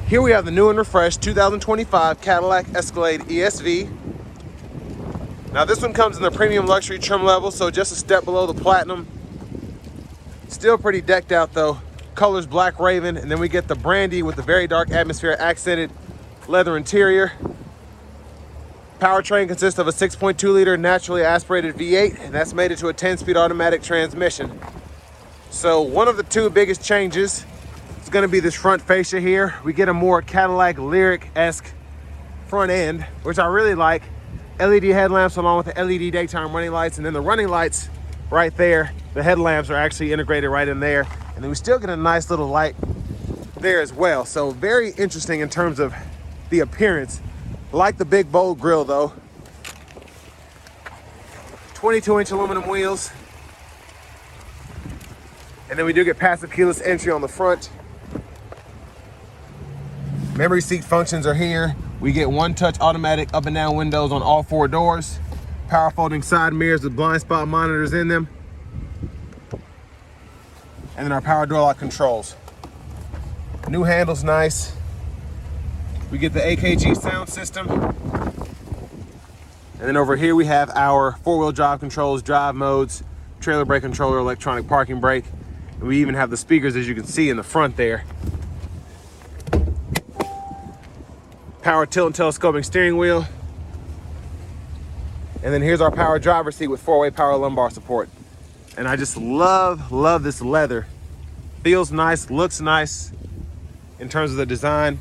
Here we have the new and refreshed 2025 Cadillac Escalade ESV. Now this one comes in the premium luxury trim level, so just a step below the platinum. Still pretty decked out though. Colors black raven, and then we get the brandy with the very dark atmosphere accented leather interior. Powertrain consists of a 6.2 liter naturally aspirated V8, and that's made it to a 10-speed automatic transmission. So one of the two biggest changes is going to be this front fascia here. We get a more Cadillac Lyric-esque front end, which I really like. LED headlamps along with the LED daytime running lights, and then the running lights right there, the headlamps are actually integrated right in there. And then we still get a nice little light there as well. So very interesting in terms of the appearance. Like the big bold grille though. 22-inch aluminum wheels. And then we do get passive keyless entry on the front. Memory seat functions are here. We get one-touch automatic up and down windows on all four doors. Power folding side mirrors with blind spot monitors in them. And then our power door lock controls. New handles, nice. We get the AKG sound system. And then over here we have our four-wheel drive controls, drive modes, trailer brake controller, electronic parking brake. And we even have the speakers, as you can see in the front there. Power tilt and telescoping steering wheel. And then here's our power driver's seat with four-way power lumbar support. And I just love this leather. Feels nice, looks nice in terms of the design.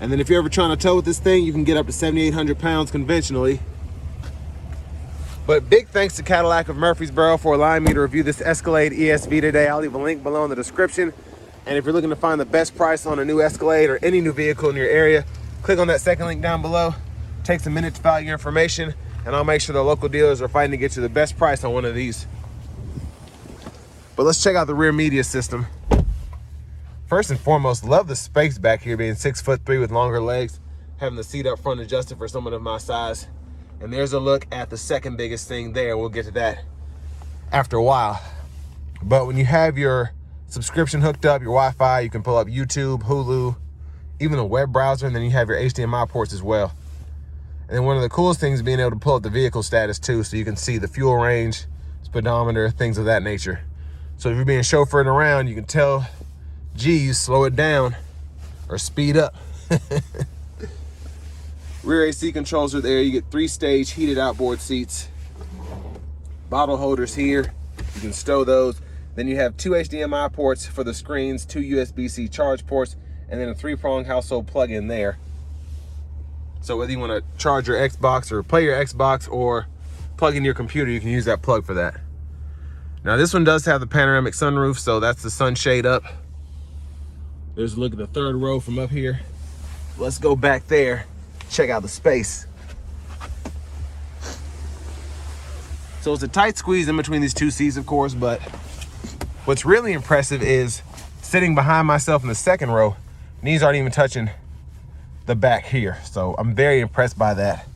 And then if you're ever trying to tow with this thing, you can get up to 7,800 pounds conventionally. But big thanks to Cadillac of Murfreesboro for allowing me to review this Escalade ESV today. I'll leave a link below in the description. And if you're looking to find the best price on a new Escalade or any new vehicle in your area, click on that second link down below. Takes a minute to fill out your information, and I'll make sure the local dealers are fighting to get you the best price on one of these. But let's check out the rear media system. First and foremost, love the space back here, being 6'3" with longer legs, having the seat up front adjusted for someone of my size. And there's a look at the second biggest thing there. We'll get to that after a while. But when you have your subscription hooked up, your Wi-Fi, you can pull up YouTube, Hulu, even a web browser, and then you have your HDMI ports as well. And then one of the coolest things is being able to pull up the vehicle status too, so you can see the fuel range, speedometer, things of that nature. So if you're being chauffeured around, you can tell, geez, slow it down or speed up. Rear AC controls are there. You get 3-stage heated outboard seats. Bottle holders here. You can stow those. Then you have 2 HDMI ports for the screens, 2 USB-C charge ports, and then a 3-prong household plug-in there. So whether you want to charge your Xbox or play your Xbox or plug in your computer, you can use that plug for that. Now this one does have the panoramic sunroof, so that's the sunshade up. There's a look at the third row from up here. Let's go back there, check out the space. So it's a tight squeeze in between these two seats, of course, but what's really impressive is sitting behind myself in the second row, knees aren't even touching the back here. So I'm very impressed by that.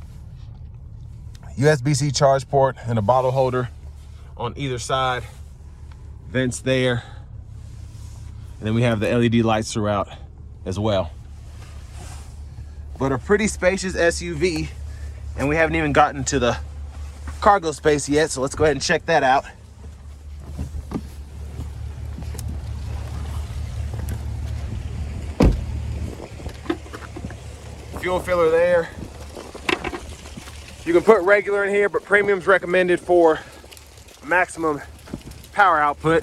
USB-C charge port and a bottle holder on either side. Vents there. And then we have the LED lights throughout as well. But a pretty spacious SUV, and we haven't even gotten to the cargo space yet, so let's go ahead and check that out. Fuel filler there. You can put regular in here, but premium's recommended for maximum power output.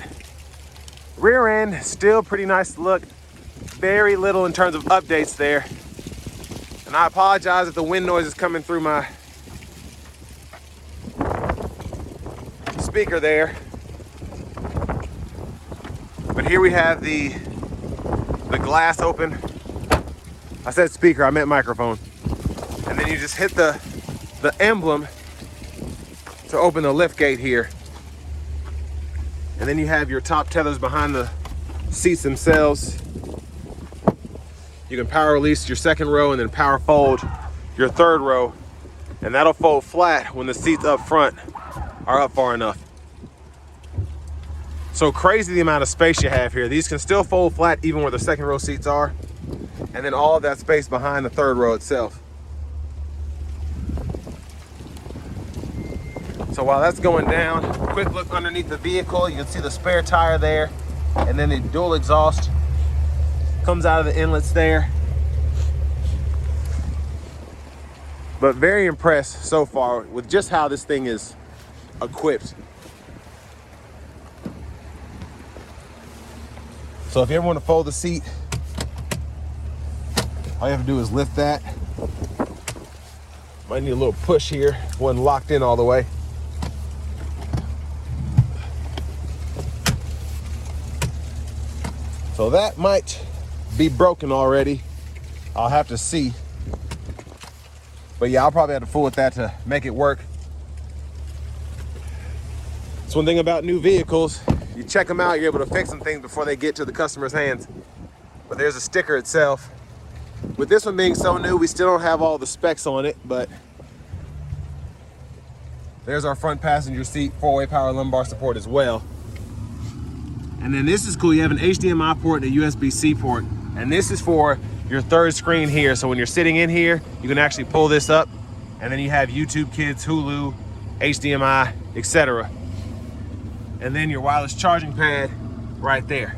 Rear end, still pretty nice to look. Very little in terms of updates there. And I apologize if the wind noise is coming through my speaker there. But here we have the glass open. I said speaker, I meant microphone. And then you just hit the emblem to open the lift gate here. And then you have your top tethers behind the seats themselves. You can power release your second row and then power fold your third row. And that'll fold flat when the seats up front are up far enough. So crazy the amount of space you have here. These can still fold flat even where the second row seats are. and then all of that space behind the third row itself. So while that's going down, quick look underneath the vehicle. You can see the spare tire there, and then the dual exhaust comes out of the inlets there. But very impressed so far with just how this thing is equipped. So if you ever want to fold the seat, all you have to do is lift that. Might need a little push here. It wasn't locked in all the way. So that might be broken already. I'll have to see. But yeah, I'll probably have to fool with that to make it work. It's one thing about new vehicles. You check them out, you're able to fix some things before they get to the customer's hands. But there's a sticker itself. With this one being so new, we still don't have all the specs on it, but there's our front passenger seat, 4-way power lumbar support as well. And then this is cool. You have an HDMI port and a USB-C port. And this is for your third screen here. So when you're sitting in here, you can actually pull this up, and then you have YouTube Kids, Hulu, HDMI, etc. And then your wireless charging pad right there.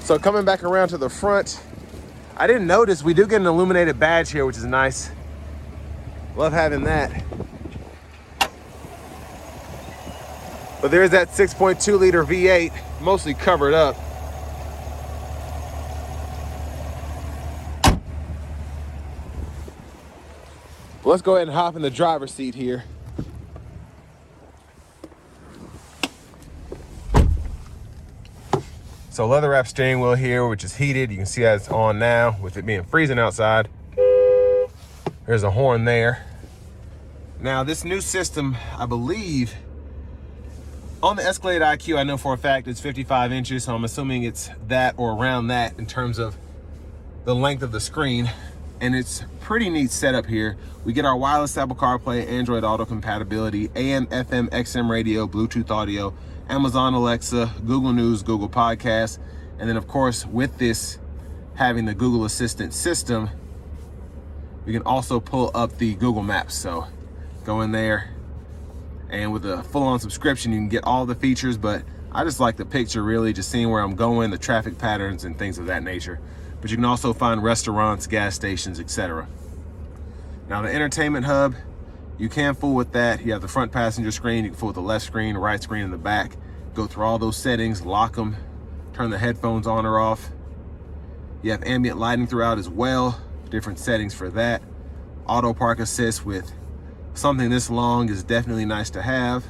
So coming back around to the front, I didn't notice we do get an illuminated badge here, which is nice. Love having that. But there's that 6.2 liter V8, mostly covered up. Let's go ahead and hop in the driver's seat here. So leather wrap steering wheel here, which is heated. You can see that it's on now with it being freezing outside. There's a horn there. Now this new system, I believe, on the Escalade IQ, I know for a fact it's 55 inches, so I'm assuming it's that or around that in terms of the length of the screen. And it's pretty neat setup here. We get our wireless Apple CarPlay, Android Auto compatibility, AM, FM, XM radio, Bluetooth audio, Amazon Alexa, Google News, Google Podcasts, and then of course with this having the Google Assistant system, we can also pull up the Google Maps. So go in there, and with a full-on subscription, you can get all the features, but I just like the picture really, just seeing where I'm going, the traffic patterns and things of that nature. But you can also find restaurants, gas stations, etc. Now the entertainment hub, you can fool with that. You have the front passenger screen, you can fool with the left screen, the right screen, and the back. Go through all those settings, lock them, turn the headphones on or off. You have ambient lighting throughout as well, different settings for that. Auto park assist with something this long is definitely nice to have.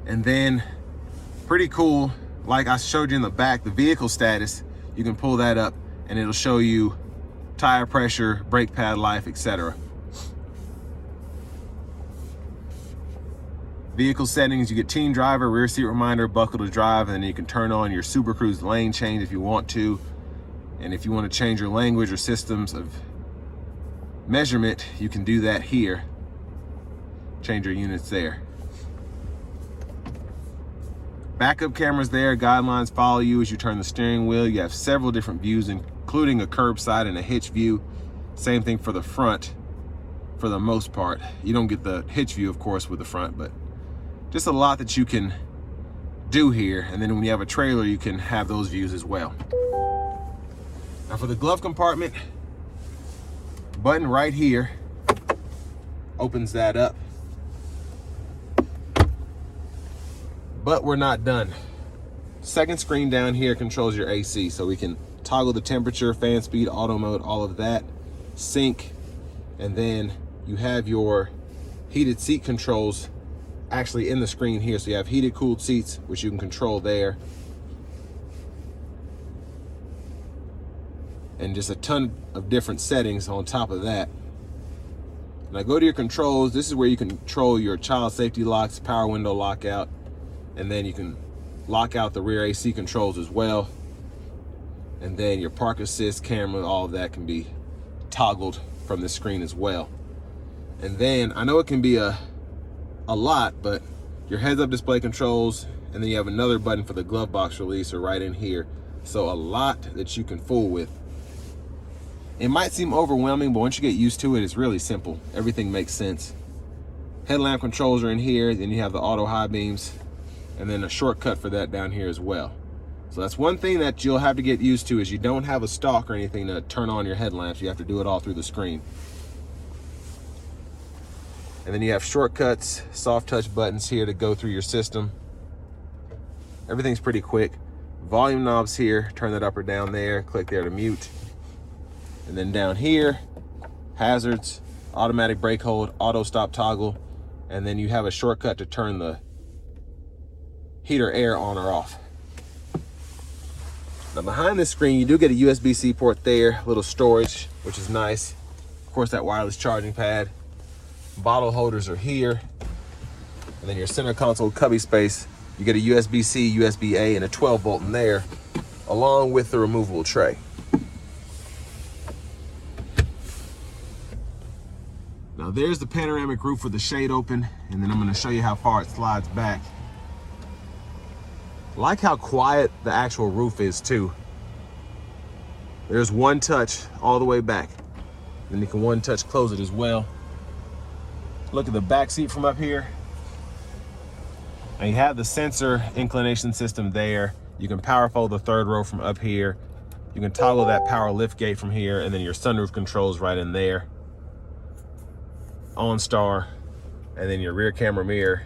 And then pretty cool, like I showed you in the back, the vehicle status, you can pull that up and it'll show you tire pressure, brake pad life, etc. Vehicle settings, you get teen driver, rear seat reminder, buckle to drive, and then you can turn on your Super Cruise lane change if you want to. And if you want to change your language or systems of measurement, you can do that here. Change your units there. Backup cameras there, guidelines follow you as you turn the steering wheel. You have several different views, including a curbside and a hitch view. Same thing for the front for the most part. You don't get the hitch view, of course, with the front, but just a lot that you can do here. And then when you have a trailer, you can have those views as well. Now for the glove compartment, button right here opens that up. But we're not done. Second screen down here controls your AC, so we can toggle the temperature, fan speed, auto mode, all of that, sync, and then you have your heated seat controls actually in the screen here. So you have heated, cooled seats, which you can control there. And just a ton of different settings on top of that. Now go to your controls. This is where you can control your child safety locks, power window lockout, and then you can lock out the rear AC controls as well. And then your park assist, camera, all of that can be toggled from the screen as well. And then I know it can be a a lot, but your heads-up display controls, and then you have another button for the glove box releaser right in here. So a lot that you can fool with. It might seem overwhelming, but once you get used to it, it's really simple. Everything makes sense. Headlamp controls are in here, then you have the auto high beams, and then a shortcut for that down here as well. So that's one thing that you'll have to get used to, is you don't have a stalk or anything to turn on your headlamps. You have to do it all through the screen. And then you have shortcuts, soft touch buttons here to go through your system. Everything's pretty quick. Volume knobs here, turn that up or down there, click there to mute. And then down here, hazards, automatic brake hold, auto stop toggle, and then you have a shortcut to turn the heater air on or off. Now behind this screen, you do get a USB-C port there, a little storage, which is nice. Of course, that wireless charging pad. Bottle holders are here. And then your center console cubby space, you get a USB-C, USB-A, and a 12-volt in there, along with the removable tray. Now there's the panoramic roof with the shade open, and then I'm gonna show you how far it slides back. I like how quiet the actual roof is too. There's one touch all the way back. Then you can one touch close it as well. Look at the back seat from up here. Now you have the sensor inclination system there. You can power fold the third row from up here. You can toggle that power lift gate from here, and then your sunroof controls right in there. OnStar, and then your rear camera mirror,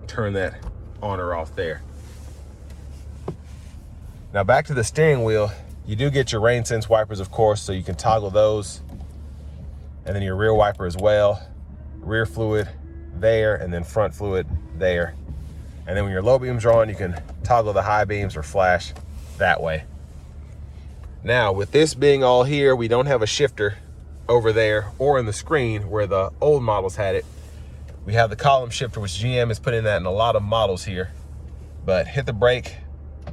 turn that on or off there. Now back to the steering wheel, you do get your rain sense wipers, of course, so you can toggle those. And then your rear wiper as well. Rear fluid there, and then front fluid there. And then when your low beams are on, you can toggle the high beams or flash that way. Now with this being all here, we don't have a shifter over there or in the screen where the old models had it. We have the column shifter, which GM is putting that in a lot of models here. But hit the brake,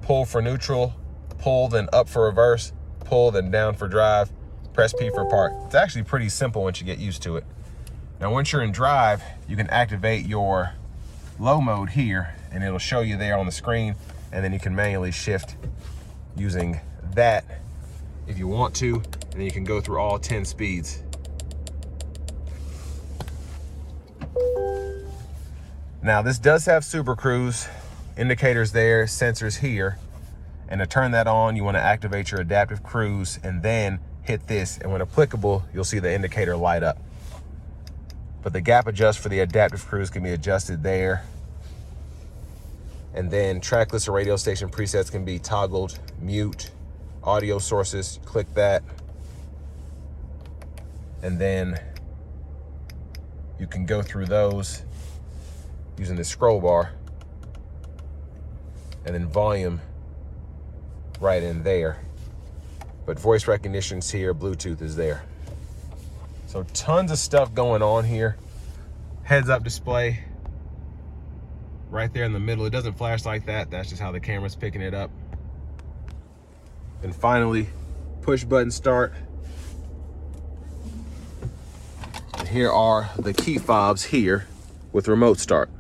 pull for neutral, pull then up for reverse, pull then down for drive, press P for park. It's actually pretty simple once you get used to it. Now once you're in drive, you can activate your low mode here, and it'll show you there on the screen, and then you can manually shift using that if you want to, and then you can go through all 10 speeds. Now this does have Super Cruise, indicators there, sensors here, and to turn that on, you want to activate your adaptive cruise and then hit this, and when applicable, you'll see the indicator light up. But the gap adjust for the adaptive cruise can be adjusted there. And then track list or radio station presets can be toggled, mute, audio sources, click that. And then you can go through those using the scroll bar, and then volume right in there. But voice recognition's here, Bluetooth is there. So tons of stuff going on here. Heads up display right there in the middle. It doesn't flash like that. That's just how the camera's picking it up. And finally, push button start. And here are the key fobs here with remote start.